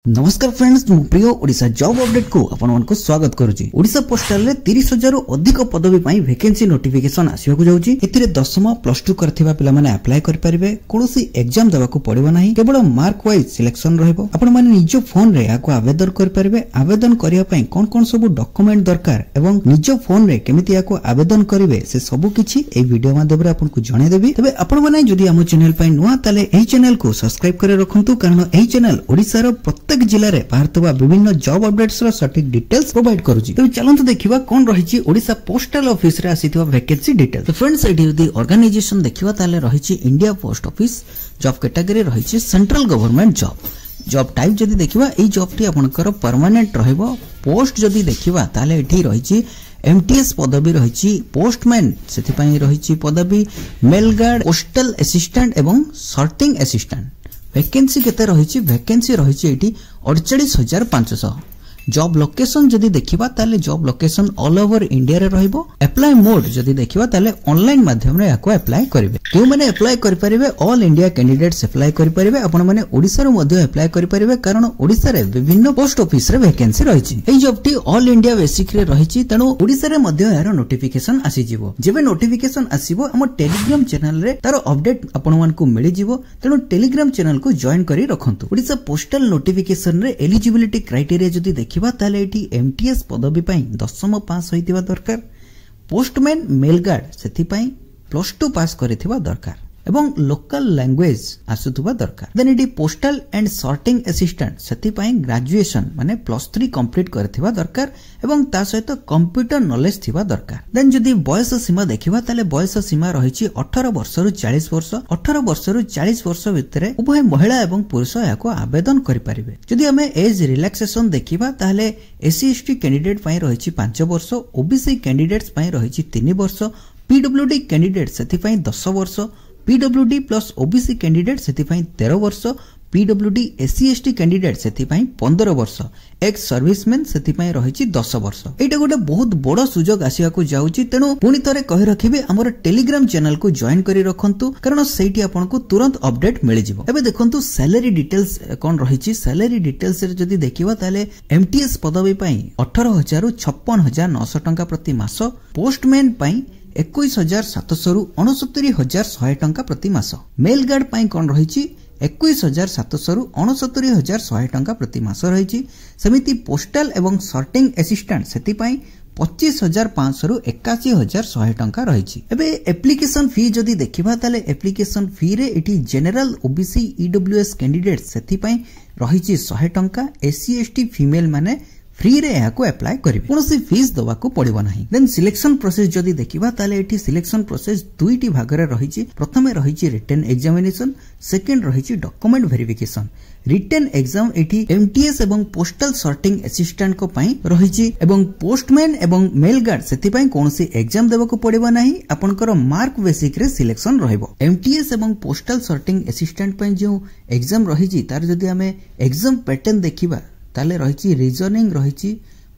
नमस्कार फ्रेंड्स, मु प्रिय ओडिशा जॉब अपडेट को आपण मानको स्वागत करूची। ओडिशा पोस्टल रे 30,000 अधिक पदवी पई वैकेंसी नोटिफिकेशन आसिया को जाउची। एतिरे 10th प्लस 2 करथिबा पिला माने अप्लाई करि परिबे। कोनोसी एग्जाम देबा को पड़िबो नाही, केवल मार्क वाइज सिलेक्शन रहइबो। आपण माने निज फोन रे याको आवेदन करि परिबे। आवेदन करिया पई कोन सब डॉक्यूमेंट दरकार एवं निज फोन रे केमिति याको आवेदन करिवे से सब किछि ए वीडियो माध्यम रे आपनको जणाइ देबी। तबे आपण माने जदि हम चैनल पई नुवा ताले एही चैनल को सब्सक्राइब करे रखंतु, कारण एही चैनल ओडिसा रो प्रत्येक जिल्ला रे भारतवा विभिन्न जॉब अपडेट्स रो सटीक डिटेल्स प्रोवाइड करूची। तो चलंतु देखिबा कोन रहिची ओडिशा पोस्टल ऑफिस रे आसीथिबा वैकेंसी डिटेल। तो फ्रेंड्स, एठी यदि ऑर्गेनाइजेशन देखिबा ताले रहिची India post office. Job category रहिची central government job. Job type जदि देखिबा एई जॉब टी आपनकर परमानेंट रहइबो। पोस्ट जदि देखिबा ताले एठी रहिची एमटीएस पदवी रहिची, पोस्टमैन सेति पई रहिची पदवी, मेल गार्ड, पोस्टल असिस्टेंट एवं सॉर्टिंग असिस्टेंट। वैकेंसी केते रहिची? वैकेंसी रहिची एठी 48,500। जॉब लोकेशन जदि देखिबा ताले job location all over India रे रहइबो। अप्लाई मोड जदि देखिबा ताले ऑनलाइन माध्यम रे याको अप्लाई करिवे। केउ माने अप्लाई करि परिबे? ऑल इंडिया कैंडिडेट्स अप्लाई करि परिबे। आपण माने ओडिसा रो मध्ये अप्लाई करि परिबे, कारण ओडिसा रे विभिन्न पोस्ट ऑफिस रे वैकेंसी रहिची। एई जॉब टी ऑल इंडिया बेसिक रे रहिची, तणो ओडिसा रे मध्ये यार नोटिफिकेशन आसी जिवो। जेबे नोटिफिकेशन आसीबो हम टेलीग्राम चैनल रे तार अपडेट आपण मानकू मिलि जिवो। तणो टेलीग्राम चैनल को जॉइन करी रखंतु। ओडिसा पोस्टल नोटिफिकेशन रे एलिजिबिलिटी क्राइटेरिया जदि देखिबा ताले एठी एमटीएस पदवी पई 10th पास होइतिबा दरकार। पोस्टमैन मेल गार्ड सेति पई +2 पास करिथिबा दरकार एवं लोकल लैंग्वेज आसुथुबा दरकार। Then eighty postal and sorting assistant सेति पई ग्रेजुएशन माने +3 कंप्लीट करथिबा दरकार एवं ता सहित कंप्यूटर नॉलेज थिबा दरकार। देन जदि बयस सीमा देखिबा ताले बयस सीमा रहिछि 18 वर्ष रु 40 वर्ष। 18 वर्ष रु 40 वर्ष भितरे उभय महिला एवं पुरुष याको आवेदन करि परिबे। जदि हमें एज रिलैक्सेशन देखिबा ताले एससी एसटी कैंडिडेट पई रहिछि 5 वर्ष, ओबीसी कैंडिडेट्स पई रहिछि 3 वर्ष, पीडब्ल्यूडी कैंडिडेट सेति पई 10 वर्ष, पीडब्ल्यूडी प्लस ओबीसी कैंडिडेट सेति पई 13 वर्ष, पीडब्ल्यूडी एससी एसटी कैंडिडेट सेति पई 15 वर्ष, एक्स सर्विसमैन सेति पई रहिछि 10 वर्ष। एटा गोटे बहुत बड़ सुजोग आसिया को जाउची। तेनु पुनी थरे कहि रखिबे हमर टेलीग्राम चैनल को जॉइन करी रखंतु, कारण सेठी आपनको तुरंत अपडेट मिलि जिवो। एबे देखंतु सैलरी डिटेल्स कोन रहिछि। सैलरी डिटेल्स रे जदि देखिबा ताले एमटीएस पदवी पई 18,000 रु 56,900 टंका प्रति मास, पोस्टमैन पई 21,700 रु 69,100 टंका प्रति मास, मेल गार्ड पई कोन रहिछि 21,700 रु 69,100 टंका प्रति मास रहिछि। समिति पोस्टल एवं सॉर्टिंग असिस्टेंट सेति पई 25,500 रु 81,100 टंका रहिछि। एबे एप्लीकेशन फी जदि देखिबा ताले एप्लीकेशन फी रे एठी जनरल ओबीसी ईडब्ल्यूएस कैंडिडेट सेति पई रहिछि 100 टंका। एससी एसटी फीमेल माने फ्री रे याको अप्लाई करिवे, कोनोसी फीस दवा को पड़िबो नाही। देन सिलेक्शन प्रोसेस जदि देखिबा ताले एठी सिलेक्शन प्रोसेस दुईटी भागरे रहिछि। प्रथमे रहिछि रिटन एग्जामिनेशन, सेकंड रहिछि डॉक्यूमेंट वेरिफिकेशन। रिटन एग्जाम एठी एमटीएस एवं पोस्टल सॉर्टिंग असिस्टेंट को पई रहिछि एवं पोस्टमैन एवं मेल गार्ड सेति पई कोनोसी एग्जाम देबा को पड़िबो नाही। आपनकर मार्क बेसिक रे सिलेक्शन रहिबो। एमटीएस एवं पोस्टल सॉर्टिंग असिस्टेंट पई जो एग्जाम रहिछि तार जदि हमें एग्जाम पैटर्न देखिबा ताले रहिछि रीजनिंग रहिछि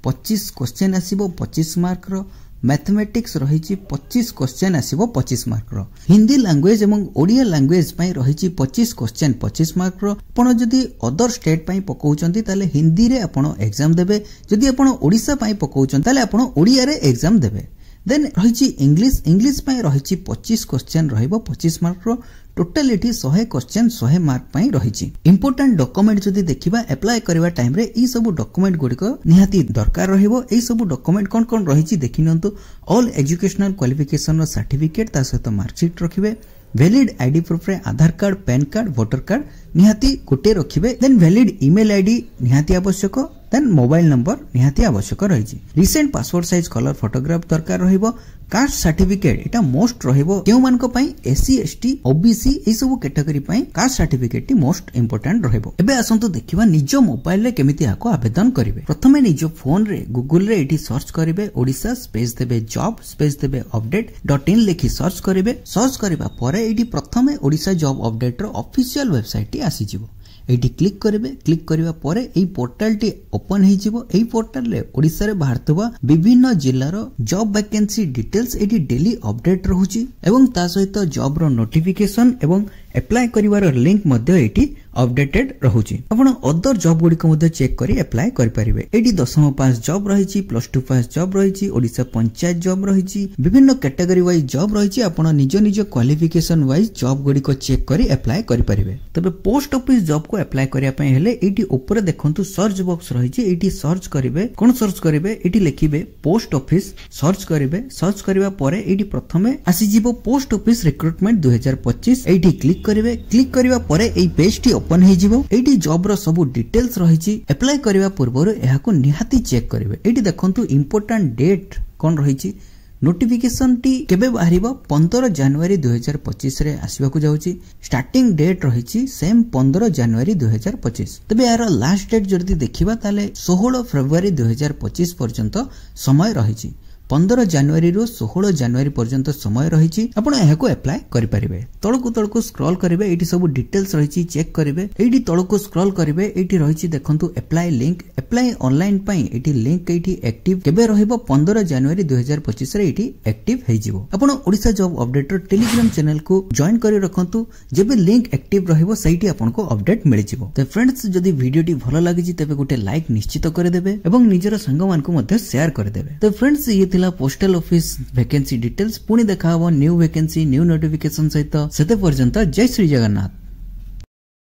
25 क्वेश्चन आसीबो 25 मार्क रो, मैथमेटिक्स रहिछि 25 क्वेश्चन आसीबो 25 मार्क रो, हिंदी लैंग्वेज एवं ओडिया लैंग्वेज पई रहिछि 25 क्वेश्चन 25 मार्क रो। आपण जदि अदर स्टेट पई पकाउचंती ताले हिंदी रे आपण एग्जाम देबे। जदि आपण ओडिसा पई पकाउचंती ताले आपण ओडिया रे एग्जाम देबे। देन रहिछि इंग्लिश पई रहिछि 25 क्वेश्चन रहइबो 25 मार्क रो। टोटलिटी 100 क्वेश्चन 100 मार्क पई रहिछि। इंपोर्टेंट डॉक्यूमेंट जदि देखिबा अप्लाई करबा टाइम रे ई सब डॉक्यूमेंट गुडिको निहाती दरकार रहिबो। एई सब डॉक्यूमेंट कोन रहिछि देखिनंतु। ऑल एजुकेशनल क्वालिफिकेशन रो सर्टिफिकेट ता सहित मार्कशीट रखिबे। वैलिड आईडी प्रूफ रे Aadhaar card, PAN card, voter card निहाती गोटे रखिबे। देन वैलिड ईमेल आईडी निहाती आवश्यक। देन मोबाइल नंबर निहाती आवश्यक रहिछि। Recent passport size colour photograph दरकार रहिबो। कास्ट सर्टिफिकेट एटा मोस्ट रहिबो केउ मानको पई एससी एसटी ओबीसी ए सब कैटेगरी पई caste certificate T most important रहिबो। एबे आसंतु देखिबा निजो मोबाइल रे केमिति याको आवेदन करिवे। प्रथमे निजो फोन रे गूगल रे एठी सर्च करिवे ओडिसा स्पेस देबे जॉब स्पेस देबे अपडेट.in लिखि सर्च करिवे। सर्च करबा परे एठी प्रथमे ओडिसा जॉब अपडेट रो ऑफिशियल वेबसाइट टी आसी जिवो। एटी क्लिक करेंगे। क्लिक करने पर यही पोर्टाल टी ओपन हो पोर्टाल रे ओडिशा रे बाहरथबा विभिन्न जिल्लार जॉब वैकेंसी डिटेल्स एटी डेली अपडेट रहूची एवं ता सहित जॉब रो नोटिफिकेशन एवं एप्लाई करिवार लिंक मध्ये एटी अपडेटेड रहुची। आपण अदर जॉब गुडी को मध्ये चेक करी एप्लाई करि परिबे। एटी 10th पास जॉब रहिची, +2 पास जॉब रहिची, ओडिसा पंचायत जॉब रहिची, विभिन्न कैटेगरी वाइज जॉब रहिची। आपण निज निज क्वालिफिकेशन वाइज जॉब गुडी को चेक करी एप्लाई करि परिबे। तबे पोस्ट ऑफिस जॉब को एप्लाई करिया पय हेले एटी ऊपर देखंतु सर्च बॉक्स रहिची। एटी सर्च करिवे, कोन सर्च करिवे, एटी लिखिबे पोस्ट ऑफिस, सर्च करिवे। सर्च करिवा परे एटी प्रथमे आसी जिवो post office recruitment 2025। Eighty click करिवे। क्लिक करिवा परे एई पेज टी ओपन हे जिवो। एटी जॉब रो सब डिटेल्स रहिची। एप्लाई करिवा पूर्व एहा को निहाती चेक करिवे। एटी देखंतु इंपोर्टेंट डेट कोन रहिची। नोटिफिकेशन टी केबे बाहरिबो 15 जनवरी 2025 रे आसीबा को जाउची। स्टार्टिंग डेट रहिची सेम 15 जनवरी 2025। तबे यार लास्ट डेट जर्दी देखिबा ताले 16 फरवरी 2025 पर्यंत समय रहिची। 15 जनवरी रो 16 जनवरी पर्यंत समय रहिची। आपण एहाको अप्लाई करि परिबे। तळको स्क्रॉल करिवे। एटी सब डिटेल्स रहिची, चेक करिवे। एटी तळको स्क्रॉल करिवे। एटी रहिची देखंतु अप्लाई लिंक। अप्लाई ऑनलाइन पई एटी लिंक एटी एक्टिव केबे रहिबो 15 जनवरी 2025 रे एटी एक्टिव हे जिवो। आपण Odisha job updater Telegram channel को जॉइन करि रखंतु। जेबे लिंक एक्टिव रहिबो सेठी आपनको अपडेट मिलि जिवो। तो फ्रेंड्स जदी वीडियोटी भलो लागिछि तबे गोटे लाइक निश्चित करे देबे एवं निजर संग मानको मध्ये शेयर करे देबे। तो फ्रेंड्स ये पोस्टल ऑफिस वैकेंसी डिटेल्स पुणी देखा न्यू वैकेंसी न्यू नोटिफिकेशन सहित सेते पर्यंत जय श्री जगन्नाथ।